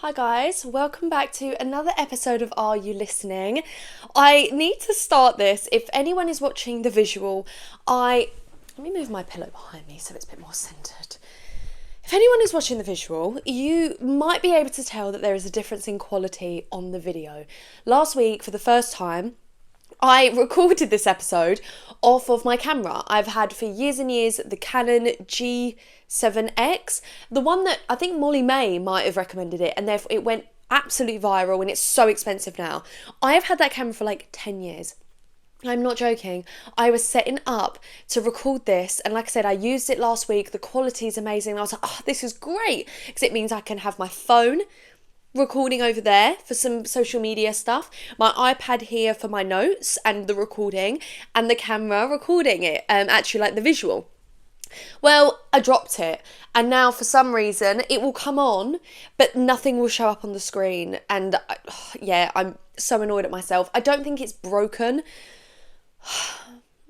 Hi guys, welcome back to another episode of Are You Listening? I need to start this. If anyone is watching the visual, let me move my pillow behind me so it's a bit more centered. If anyone is watching the visual, you might be able to tell that there is a difference in quality on the video. Last week, for the first time, I recorded this episode off of my camera. I've had for years and years the Canon G7X, the one that I think Molly May might have recommended it, and therefore it went absolutely viral and it's so expensive now. I have had that camera for like 10 years. I'm not joking. I was setting up to record this, and like I said, I used it last week. The quality is amazing. I was like, oh, this is great, because it means I can have my phone recording over there for some social media stuff, my iPad here for my notes and the recording, and the camera recording it, actually like the visual. Well, I dropped it, and now for some reason it will come on, but nothing will show up on the screen, and I'm so annoyed at myself. I don't think it's broken,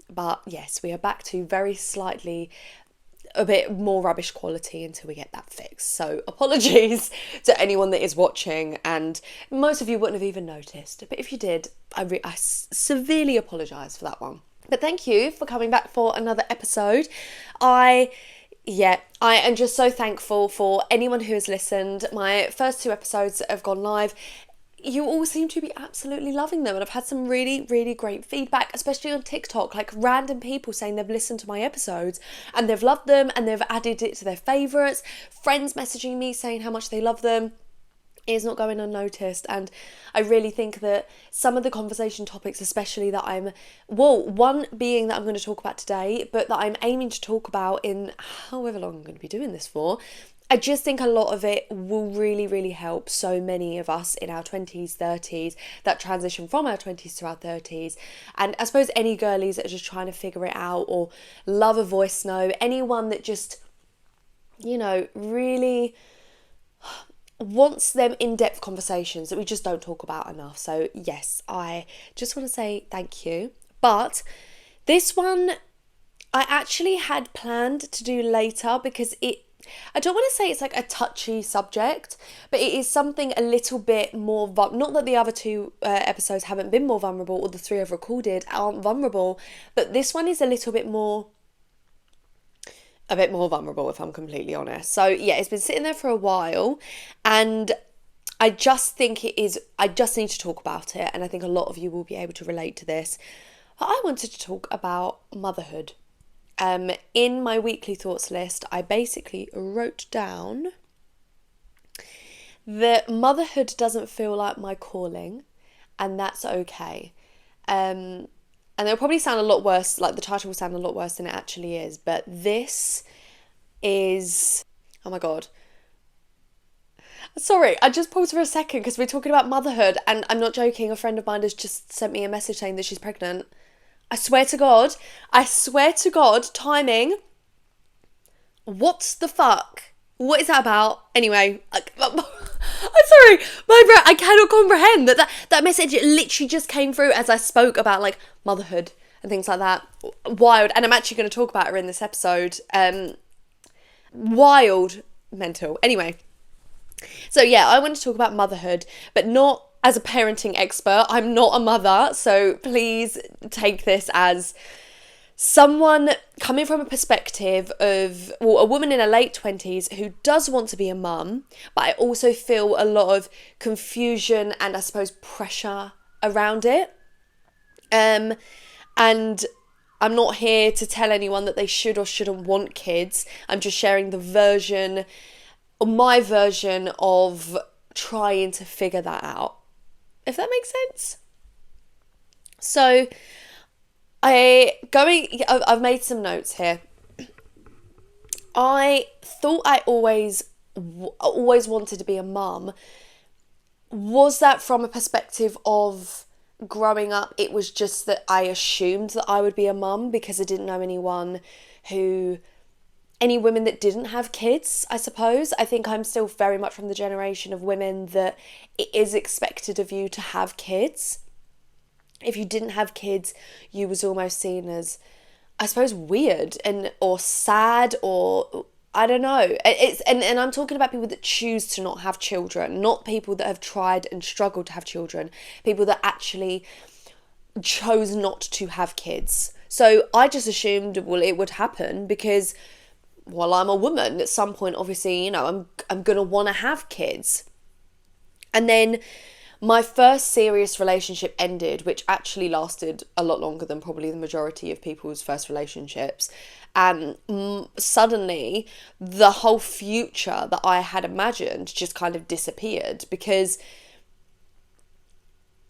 but yes, we are back to very slightly a bit more rubbish quality until we get that fixed. So apologies to anyone that is watching, and most of you wouldn't have even noticed, but if you did, I severely apologise for that one. But thank you for coming back for another episode. I am just so thankful for anyone who has listened. My first two episodes that have gone live, you all seem to be absolutely loving them, and I've had some really, really great feedback, especially on TikTok, like random people saying they've listened to my episodes and they've loved them and they've added it to their favourites, friends messaging me saying how much they love them. It is not going unnoticed, and I really think that some of the conversation topics, especially that one being that I'm going to talk about today, but that I'm aiming to talk about in however long I'm going to be doing this for, I just think a lot of it will really, really help so many of us in our 20s, 30s, that transition from our 20s to our 30s. And I suppose any girlies that are just trying to figure it out or love a voice note, anyone that just, really wants them in-depth conversations that we just don't talk about enough. So yes, I just want to say thank you. But this one I actually had planned to do later because I don't want to say it's like a touchy subject, but it is something a little bit more, not that the other two episodes haven't been more vulnerable, or the three I've recorded aren't vulnerable, but this one is a bit more vulnerable, if I'm completely honest. So yeah, it's been sitting there for a while, and I just think I just need to talk about it, and I think a lot of you will be able to relate to this. But I wanted to talk about motherhood. In my weekly thoughts list, I basically wrote down that motherhood doesn't feel like my calling, and that's okay. And it'll probably sound a lot worse, like the title will sound a lot worse than it actually is, but this is, oh my God. Sorry, I just paused for a second because we're talking about motherhood, and I'm not joking, a friend of mine has just sent me a message saying that she's pregnant. I swear to God, timing. What the fuck? What is that about? Anyway, I'm sorry, I cannot comprehend that message. It literally just came through as I spoke about like motherhood and things like that. Wild, and I'm actually going to talk about her in this episode. Wild, mental. Anyway, so yeah, I want to talk about motherhood, but not as a parenting expert. I'm not a mother, so please take this as someone coming from a perspective of, a woman in her late 20s who does want to be a mum, but I also feel a lot of confusion and I suppose pressure around it. And I'm not here to tell anyone that they should or shouldn't want kids. I'm just sharing my version of trying to figure that out, if that makes sense. So I've made some notes here. I thought I always wanted to be a mum. Was that from a perspective of growing up? It was just that I assumed that I would be a mum because I didn't know any women that didn't have kids, I suppose. I think I'm still very much from the generation of women that it is expected of you to have kids. If you didn't have kids, you was almost seen as, I suppose, weird or sad, or I don't know. And I'm talking about people that choose to not have children, not people that have tried and struggled to have children, people that actually chose not to have kids. So I just assumed, well, it would happen because, well, I'm a woman. At some point, obviously, I'm going to want to have kids. And then my first serious relationship ended, which actually lasted a lot longer than probably the majority of people's first relationships. And suddenly, the whole future that I had imagined just kind of disappeared, because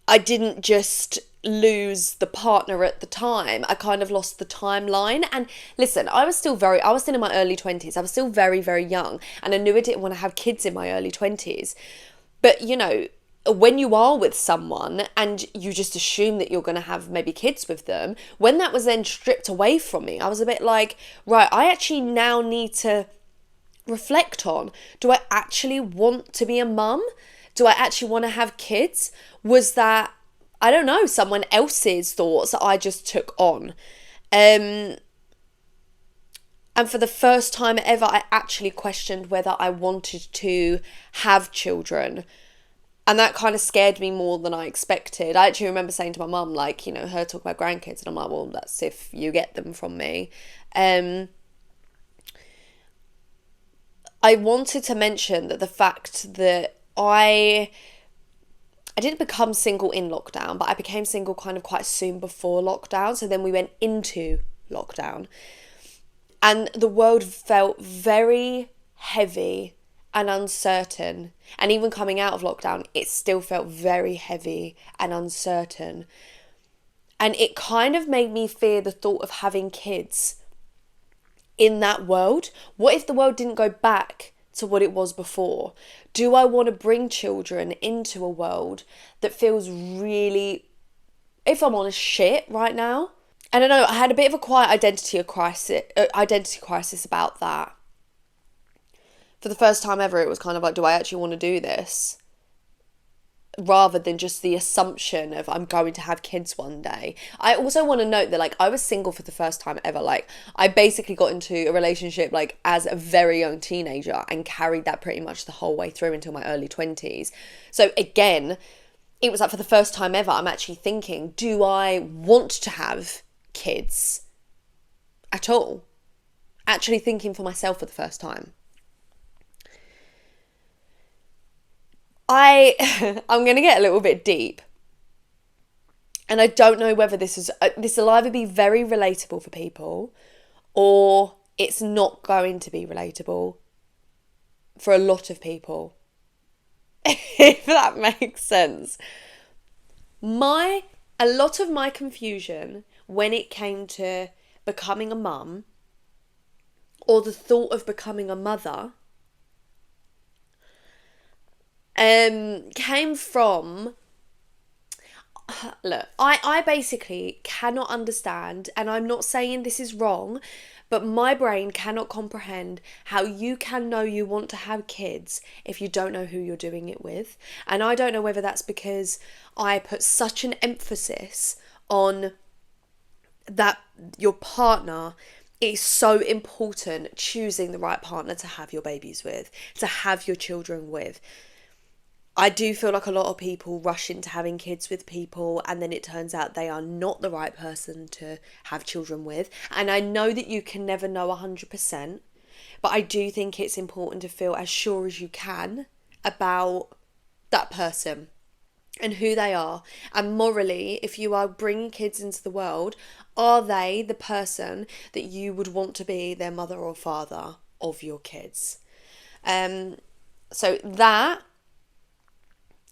I didn't just lose the partner at the time, I kind of lost the timeline. And listen, I was still in my early 20s. I was still very, very young, and I knew I didn't want to have kids in my early 20s. But, when you are with someone and you just assume that you're going to have maybe kids with them, when that was then stripped away from me, I was a bit like, right, I actually now need to reflect on, do I actually want to be a mum? Do I actually want to have kids? Was that, I don't know, someone else's thoughts that I just took on? And for the first time ever, I actually questioned whether I wanted to have children. And that kind of scared me more than I expected. I actually remember saying to my mum, like, her talk about grandkids, and I'm like, well, that's if you get them from me. I wanted to mention that the fact that I didn't become single in lockdown, but I became single kind of quite soon before lockdown. So then we went into lockdown, and the world felt very heavy and uncertain. And even coming out of lockdown, it still felt very heavy and uncertain. And it kind of made me fear the thought of having kids in that world. What if the world didn't go back to what it was before? Do I want to bring children into a world that feels really, if I'm honest, shit right now? And I know I had a bit of a quiet identity crisis about that. For the first time ever, it was kind of like, do I actually want to do this? Rather than just the assumption of I'm going to have kids one day. I also want to note that, like, I was single for the first time ever. Like, I basically got into a relationship, like, as a very young teenager and carried that pretty much the whole way through until my early 20s. So again, it was like, for the first time ever, I'm actually thinking, do I want to have kids at all? Actually thinking for myself for the first time. I'm going to get a little bit deep, and I don't know whether this will either be very relatable for people, or it's not going to be relatable for a lot of people, if that makes sense. A lot of my confusion when it came to becoming a mum, or the thought of becoming a mother, came from, look, I basically cannot understand, and I'm not saying this is wrong, but my brain cannot comprehend how you can know you want to have kids if you don't know who you're doing it with. And I don't know whether that's because I put such an emphasis on that your partner is so important, choosing the right partner to have your babies with, to have your children with. I do feel like a lot of people rush into having kids with people, and then it turns out they are not the right person to have children with. And I know that you can never know 100%, but I do think it's important to feel as sure as you can about that person and who they are. And morally, if you are bringing kids into the world, are they the person that you would want to be their mother or father of your kids? So that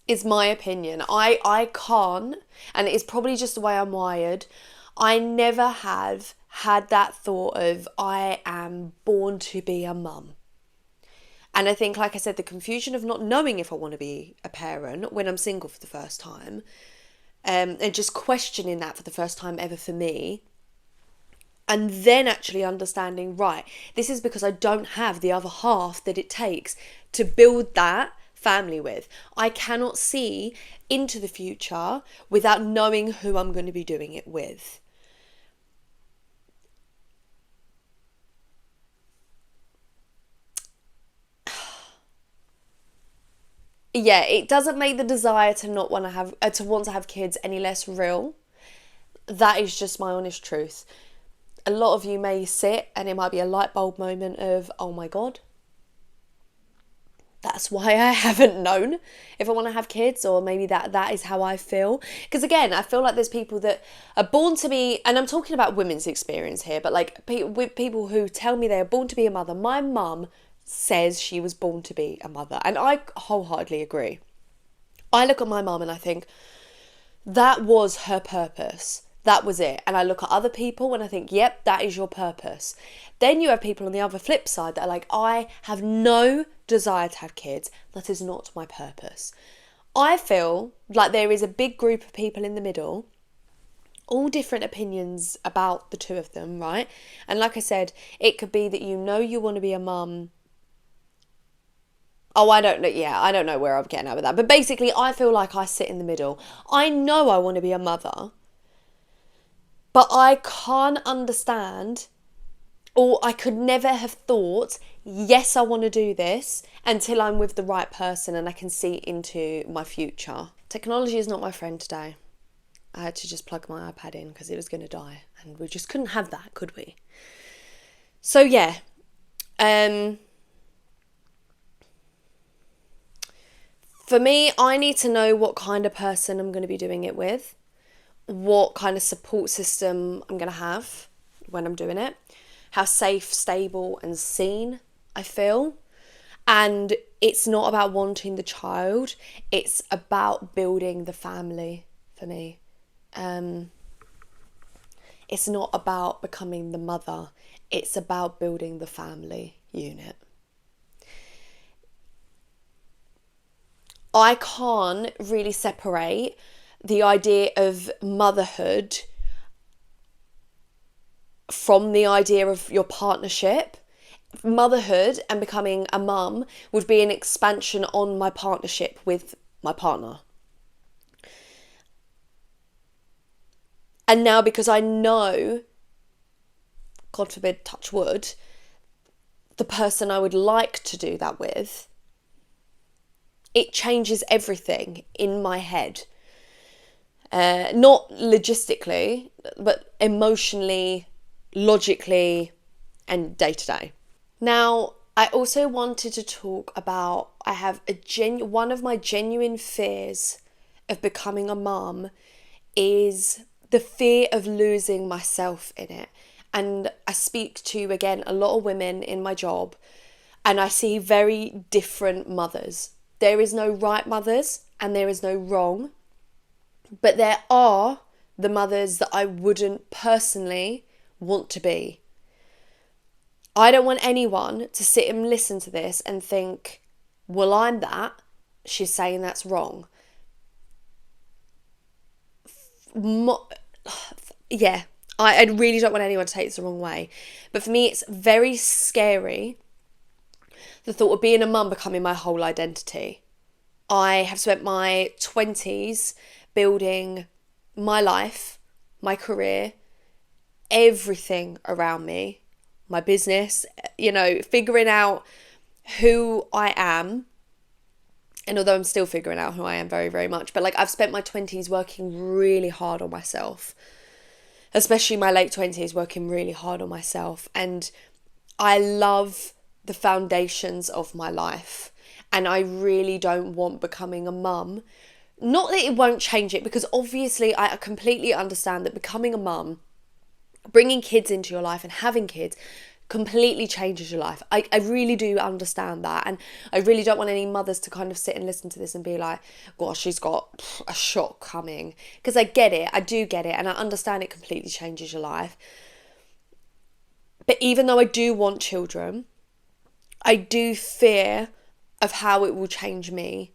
is my opinion. I can't, and it's probably just the way I'm wired, I never have had that thought of I am born to be a mum. And I think, like I said, the confusion of not knowing if I want to be a parent when I'm single for the first time, and just questioning that for the first time ever for me, and then actually understanding, right, this is because I don't have the other half that it takes to build that family with. I cannot see into the future without knowing who I'm going to be doing it with. yeah, it doesn't make the desire to not want to have to want to have kids any less real. That is just my honest truth. A lot of you may sit and it might be a light bulb moment of, oh my God, that's why I haven't known if I want to have kids, or maybe that is how I feel. Because again, I feel like there's people that are born to be, and I'm talking about women's experience here, but like with people who tell me they are born to be a mother. My mum says she was born to be a mother, and I wholeheartedly agree. I look at my mum and I think that was her purpose. That was it. And I look at other people and I think, yep, that is your purpose. Then you have people on the other flip side that are like, I have no desire to have kids. That is not my purpose. I feel like there is a big group of people in the middle, all different opinions about the two of them, right? And like I said, it could be that you know you want to be a mum. Oh, I don't know. Yeah, I don't know where I'm getting at with that. But basically, I feel like I sit in the middle. I know I want to be a mother, but I can't understand, or I could never have thought, yes, I want to do this until I'm with the right person and I can see into my future. Technology is not my friend today. I had to just plug my iPad in because it was going to die, and we just couldn't have that, could we? So yeah, for me, I need to know what kind of person I'm going to be doing it with, what kind of support system I'm going to have when I'm doing it, how safe, stable and seen I feel. And it's not about wanting the child, it's about building the family for me. It's not about becoming the mother, it's about building the family unit. I can't really separate the idea of motherhood from the idea of your partnership. Motherhood and becoming a mum would be an expansion on my partnership with my partner. And now, because I know, God forbid, touch wood, the person I would like to do that with, it changes everything in my head. Not logistically, but emotionally, logically, and day to day. Now, I also wanted to talk about, I have one of my genuine fears of becoming a mum is the fear of losing myself in it. And I speak to, again, a lot of women in my job, and I see very different mothers. There is no right mothers and there is no wrong, but there are the mothers that I wouldn't personally want to be. I don't want anyone to sit and listen to this and think, well, I'm that. She's saying that's wrong. Yeah, I really don't want anyone to take this the wrong way. But for me, it's very scary, the thought of being a mum becoming my whole identity. I have spent my 20s building my life, my career, everything around me, my business, figuring out who I am. And although I'm still figuring out who I am very, very much, but I've spent my 20s working really hard on myself, especially my late 20s working really hard on myself. And I love the foundations of my life. And I really don't want becoming a mum. Not that it won't change it, because obviously I completely understand that becoming a mum, bringing kids into your life and having kids completely changes your life. I really do understand that. And I really don't want any mothers to kind of sit and listen to this and be like, gosh, she's got a shock coming. Because I get it. I do get it. And I understand it completely changes your life. But even though I do want children, I do fear of how it will change me.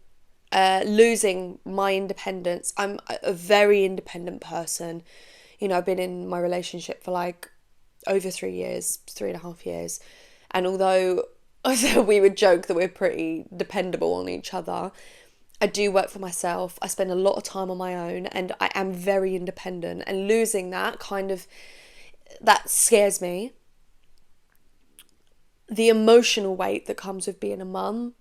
Losing my independence. I'm a very independent person. I've been in my relationship for over 3 years, 3.5 years. And although we would joke that we're pretty dependable on each other, I do work for myself. I spend a lot of time on my own and I am very independent. And losing that that scares me. The emotional weight that comes with being a mum,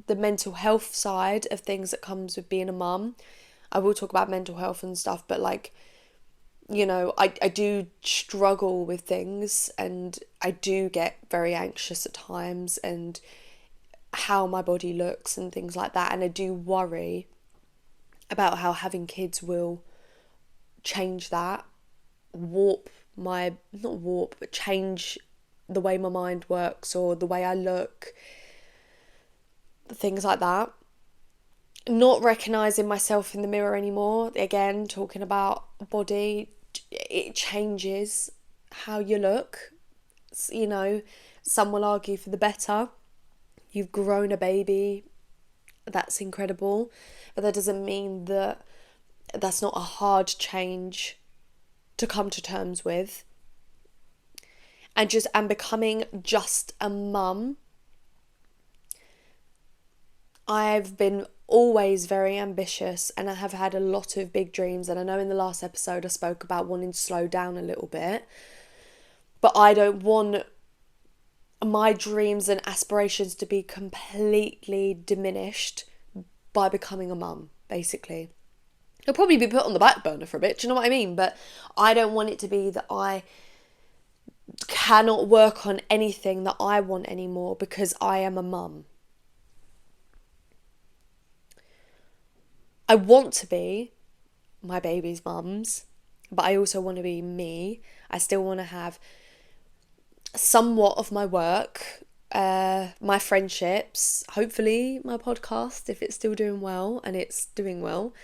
the mental health side of things that comes with being a mum. I will talk about mental health and stuff, but like, you know, I do struggle with things, and I do get very anxious at times, and how my body looks and things like that. And I do worry about how having kids will change that, change the way my mind works or the way I look, things like that. Not recognising myself in the mirror anymore. Again, talking about body, it changes how you look. You know, some will argue for the better. You've grown a baby, that's incredible, but that doesn't mean that that's not a hard change to come to terms with. And becoming just a mum, I've been always very ambitious, and I have had a lot of big dreams. And I know in the last episode I spoke about wanting to slow down a little bit, but I don't want my dreams and aspirations to be completely diminished by becoming a mum, basically. It'll probably be put on the back burner for a bit, do you know what I mean? But I don't want it to be that I cannot work on anything that I want anymore because I am a mum. I want to be my baby's mums, but I also want to be me. I still want to have somewhat of my work, my friendships, hopefully my podcast, if it's still doing well, and it's doing well.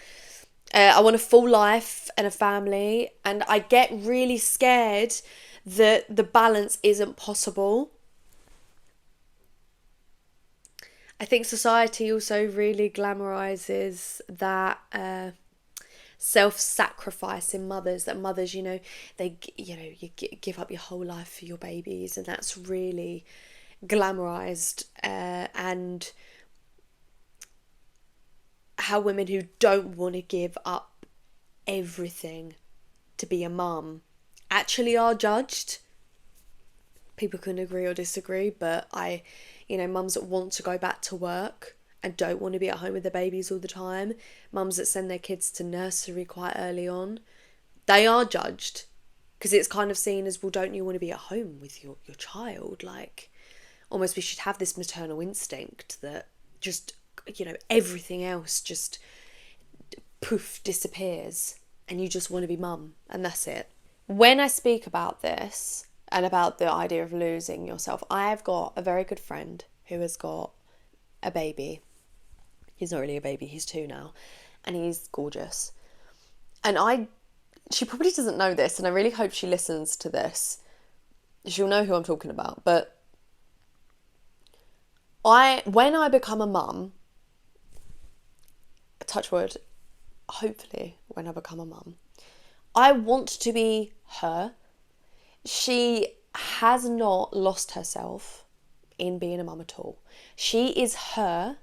I want a full life and a family, and I get really scared that the balance isn't possible. I think society also really glamorises that self-sacrifice in mothers, that mothers, you give up your whole life for your babies, and that's really glamorised, and how women who don't want to give up everything to be a mum actually are judged. People can agree or disagree, but mums that want to go back to work and don't want to be at home with their babies all the time, mums that send their kids to nursery quite early on, they are judged, because it's kind of seen as, well, don't you want to be at home with your child? Like, almost we should have this maternal instinct that just, everything else just poof, disappears, and you just want to be mum, and that's it. When I speak about this and about the idea of losing yourself, I have got a very good friend who has got a baby. He's not really a baby, he's 2 now, and he's gorgeous. And she probably doesn't know this, and I really hope she listens to this. She'll know who I'm talking about. But when I become a mum, touch wood, hopefully when I become a mum, I want to be her. She has not lost herself in being a mum at all. She is her,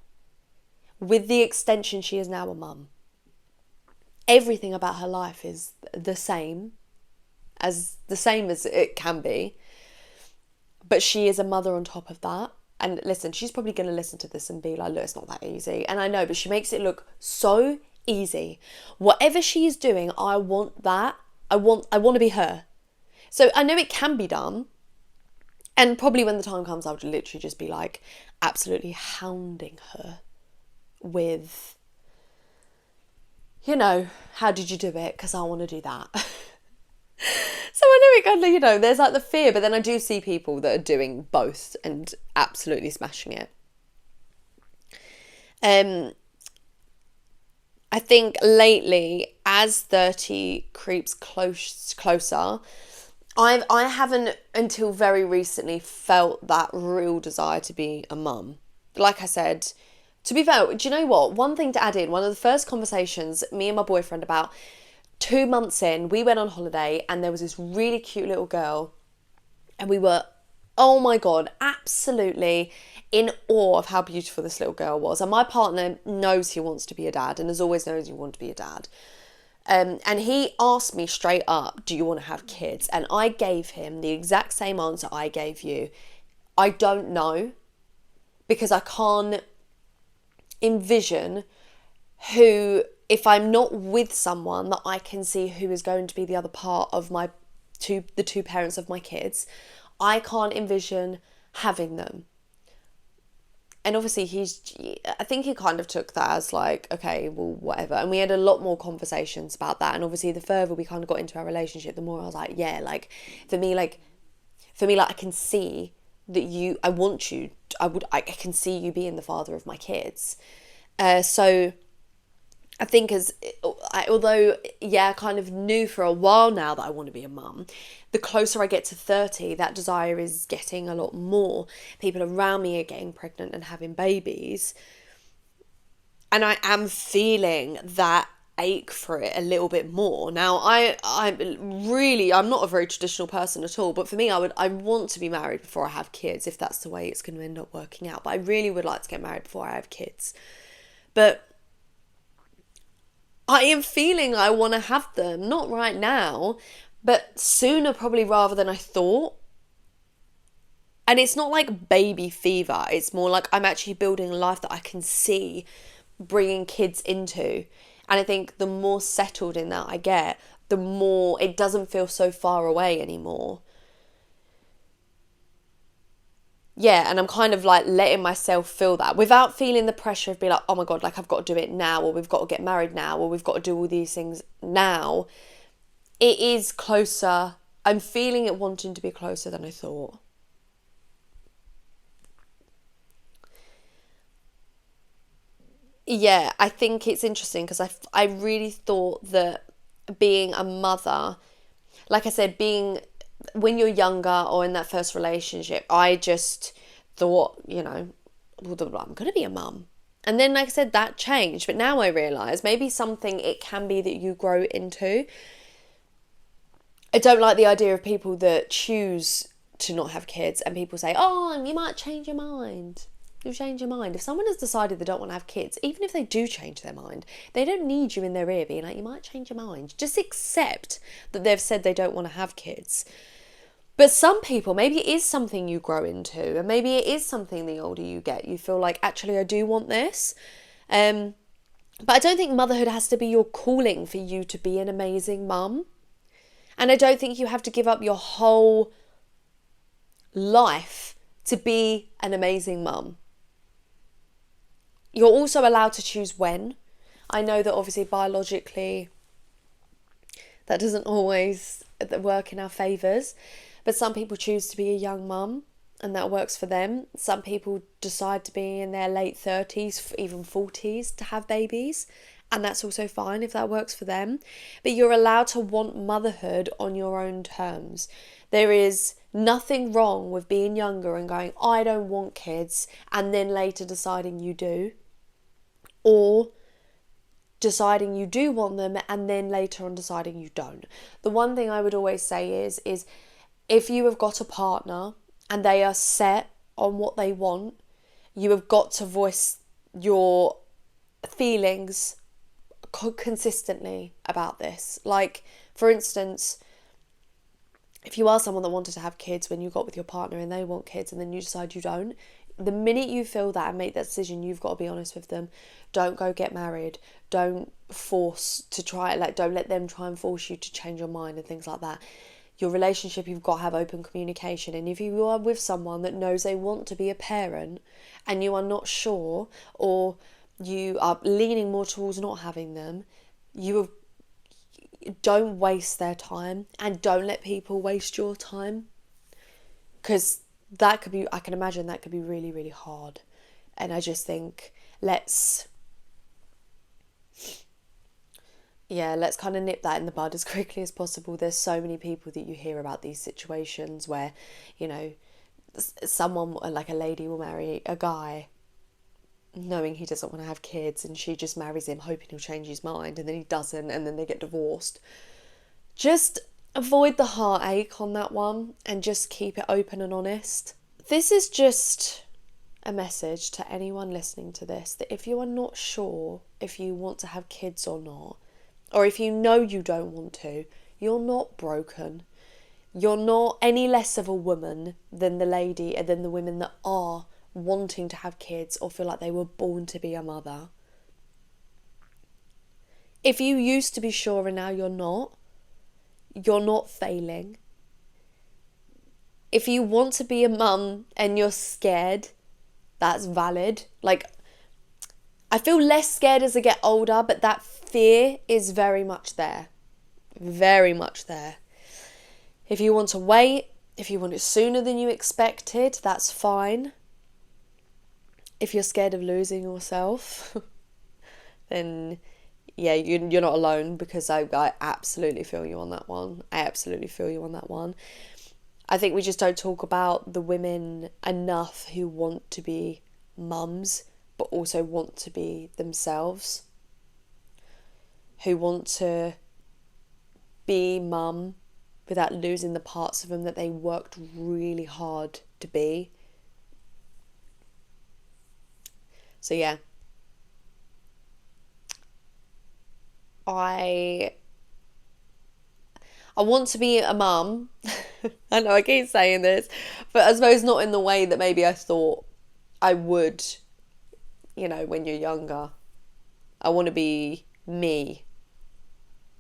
with the extension she is now a mum. Everything about her life is the same as it can be, but she is a mother on top of that. And listen, she's probably going to listen to this and be like, look, it's not that easy. And I know, but she makes it look so easy. Whatever she is doing, I want that. I want to be her. So I know it can be done. And probably when the time comes, I would literally just be like absolutely hounding her with, how did you do it? Because I want to do that. So I know it kind of, there's like the fear, but then I do see people that are doing both and absolutely smashing it. I think lately, as 30 creeps closer, I haven't until very recently felt that real desire to be a mum. Like I said, to be fair, do you know what? One thing to add in, one of the first conversations me and my boyfriend about 2 months in, we went on holiday and there was this really cute little girl, and we were, oh my God, absolutely in awe of how beautiful this little girl was. And my partner knows he wants to be a dad and has always known he wants to be a dad. And he asked me straight up, do you want to have kids? And I gave him the exact same answer I gave you. I don't know, because I can't envision who, if I'm not with someone that I can see who is going to be the other part of the two parents of my kids, I can't envision having them. And obviously I think he kind of took that as like, okay, well, whatever. And we had a lot more conversations about that. And obviously the further we kind of got into our relationship, the more I was like, yeah, like for me, I can see that I want you, I can see you being the father of my kids. So I think although I kind of knew for a while now that I want to be a mum, the closer I get to 30, that desire is getting a lot more. People around me are getting pregnant and having babies. And I am feeling that ache for it a little bit more. Now, I'm not a very traditional person at all, but for me, I want to be married before I have kids, if that's the way it's going to end up working out. But I really would like to get married before I have kids. But I am feeling I want to have them, not right now, but sooner probably rather than I thought. And it's not like baby fever. It's more like I'm actually building a life that I can see bringing kids into. And I think the more settled in that I get, the more it doesn't feel so far away anymore. Yeah, and I'm kind of like letting myself feel that without feeling the pressure of being like, oh my God, like I've got to do it now, or we've got to get married now, or we've got to do all these things now. It is closer. I'm feeling it wanting to be closer than I thought. Yeah, I think it's interesting because I really thought that being a mother, like I said, when you're younger or in that first relationship, I just thought, well, I'm going to be a mum. And then, like I said, that changed. But now I realise maybe something it can be that you grow into. I don't like the idea of people that choose to not have kids and people say, oh, you might change your mind. You'll change your mind. If someone has decided they don't want to have kids, even if they do change their mind, they don't need you in their ear being like, you might change your mind. Just accept that they've said they don't want to have kids. But some people, maybe it is something you grow into, and maybe it is something the older you get, you feel like, actually, I do want this. But I don't think motherhood has to be your calling for you to be an amazing mum. And I don't think you have to give up your whole life to be an amazing mum. You're also allowed to choose when. I know that obviously biologically that doesn't always work in our favours, but some people choose to be a young mum and that works for them. Some people decide to be in their late 30s, even 40s to have babies, and that's also fine if that works for them. But you're allowed to want motherhood on your own terms. There is nothing wrong with being younger and going, I don't want kids, and then later deciding you do. Or deciding you do want them and then later on deciding you don't. The one thing I would always say is if you have got a partner and they are set on what they want, you have got to voice your feelings consistently about this. Like, for instance, if you are someone that wanted to have kids when you got with your partner and they want kids and then you decide you don't, the minute you feel that and make that decision, you've got to be honest with them. Don't go get married. Don't force to try it. Like, don't let them try and force you to change your mind and things like that. Your relationship, you've got to have open communication. And if you are with someone that knows they want to be a parent and you are not sure, or you are leaning more towards not having them, don't waste their time and don't let people waste your time. Because I can imagine that could be really, really hard. And I just think, let's kind of nip that in the bud as quickly as possible. There's so many people that you hear about these situations where, someone, like a lady, will marry a guy knowing he doesn't want to have kids, and she just marries him hoping he'll change his mind, and then he doesn't, and then they get divorced. Just avoid the heartache on that one and just keep it open and honest. This is just a message to anyone listening to this, that if you are not sure if you want to have kids or not, or if you know you don't want to, you're not broken. You're not any less of a woman than the women that are wanting to have kids or feel like they were born to be a mother. If you used to be sure and now you're not failing. If you want to be a mum and you're scared, that's valid. Like, I feel less scared as I get older, but that fear is very much there. Very much there. If you want to wait, if you want it sooner than you expected, that's fine. If you're scared of losing yourself, then yeah, you're not alone, because I absolutely feel you on that one. I absolutely feel you on that one. I think we just don't talk about the women enough who want to be mums, but also want to be themselves. Who want to be mum without losing the parts of them that they worked really hard to be. So yeah. I want to be a mum. I know I keep saying this, but I suppose not in the way that maybe I thought I would, when you're younger. I want to be me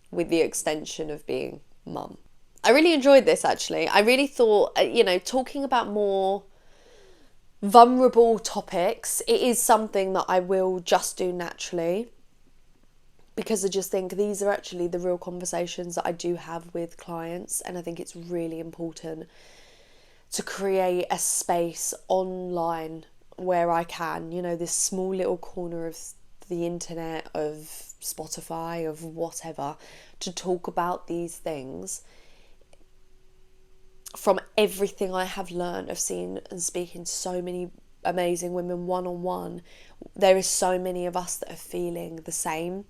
with the extension of being mum. I really enjoyed this, actually. I really thought, talking about more vulnerable topics, it is something that I will just do naturally, because I just think these are actually the real conversations that I do have with clients, and I think it's really important to create a space online where I can, this small little corner of the internet, of Spotify, of whatever, to talk about these things from everything I have learned of seeing and speaking to so many amazing women one-on-one. There is so many of us that are feeling the same.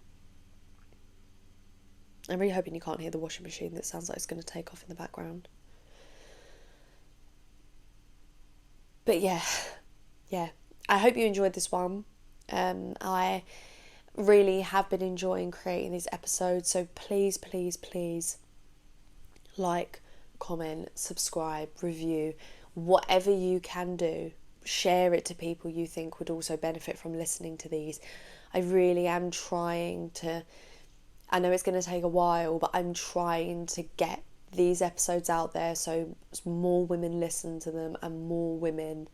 I'm really hoping you can't hear the washing machine that sounds like it's going to take off in the background. But yeah, I hope you enjoyed this one. I really have been enjoying creating these episodes, so please like, comment, subscribe, review, whatever you can do. Share it to people you think would also benefit from listening to these. I really am trying to, I know it's going to take a while, but I'm trying to get these episodes out there so more women listen to them and more women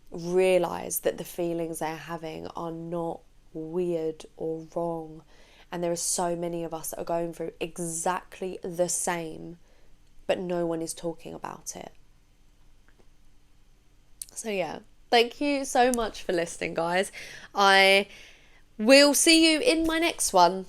realise that the feelings they're having are not weird or wrong. And there are so many of us that are going through exactly the same, but no one is talking about it. So yeah, thank you so much for listening, guys. I will see you in my next one.